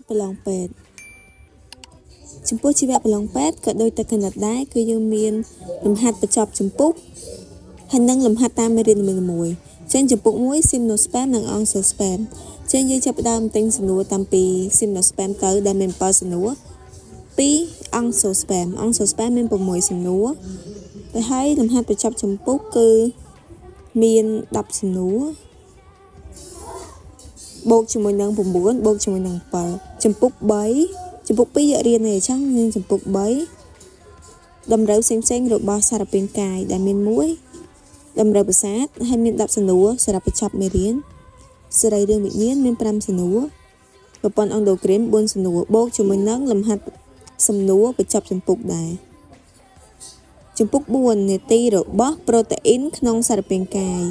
ប្រឡងពេទ្យចំពោះជីវៈប្រឡងពេទ្យក៏ដូចតែកណ្ដាលដែរគឺយើងមានលំហាត់បញ្ចប់ចម្ពោះហើយនឹងលំហាត់តាមមេរៀនមួយចឹងចម្ពោះ1 Gymnosperm និង Angiosperm ចឹងយើងចាប់ផ្ដើមទិញសំណួរតាមពី Gymnosperm ទៅដែលមាន7សំណួរ2 Angiosperm មាន6សំណួរទៅហើយលំហាត់បញ្ចប់ចម្ពោះគឺមាន10សំណួរបូកជាមួយនឹង9បូកជាមួយនឹង7ចម្ពោះ3ចម្ពោះ2យករៀនឯអញ្ចឹងយើងចម្ពោះ3តម្រូវផ្សេងៗរបស់សារពាង្គកាយដែលមាន1តម្រូវប្រាសាទហើយមាន10សំណួរសម្រាប់បញ្ចប់មេរៀនសេរីរឿងវិញ្ញាណមាន5សំណួរប្រព័ន្ធអង់ដូក្រីន4សំណួរបូកជាមួយនឹងលំហាត់សំណួរបញ្ចប់ចម្ពោះដែរចម្ពោះ4នាទីរបស់ប្រូតេអ៊ីនក្នុងសារពាង្គកាយ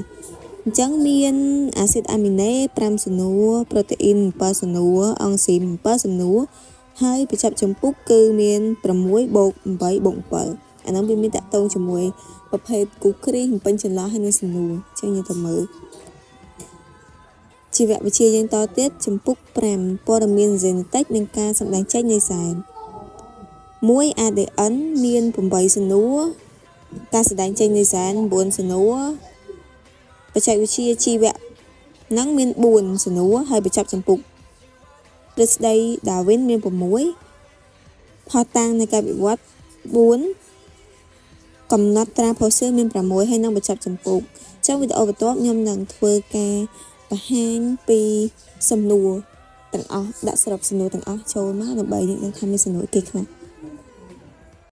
អញ្ចឹងមានអាស៊ីតអាមីណេ5សំណួរប្រូតេអ៊ីន7សំណួរអង់ស៊ីម7សំណួរហើយបញ្ចប់ចម្ពោះគឺមាន6បូក8បូក7អានោះវាមានតកតងជាមួយប្រភេទគូគ្រីពេញចន្លោះហើយនឹងសំណួរអញ្ចឹងយើងទៅមើលជីវវិទ្យាយើងតទៀតចម្ពោះ5ព័ត៌មាន genetic និងការសម្ដែងចេញនៃសែន1 ADN មាន8សំណួរការសម្ដែងចេញនៃសែន9សំណួរបច្ចេកវិទ្យាជីវៈនឹងមាន4សំណួរហើយបញ្ចប់ចម្ពោះទ្រឹស្ដី Darwin មាន6ផុសតាំងនៃការវិវត្ត4កំណត់ត្រាផូស៊ីលមាន6ហើយនឹងបញ្ចប់ចម្ពោះចឹងវីដេអូបន្ទាប់ខ្ញុំនឹងធ្វើការបង្ហាញពីសំណួរទាំងអស់ដាក់សរុបសំណួរទាំងអស់ចូលមកដើម្បីយើងដឹងថាមានសំណួរគេខ្លះ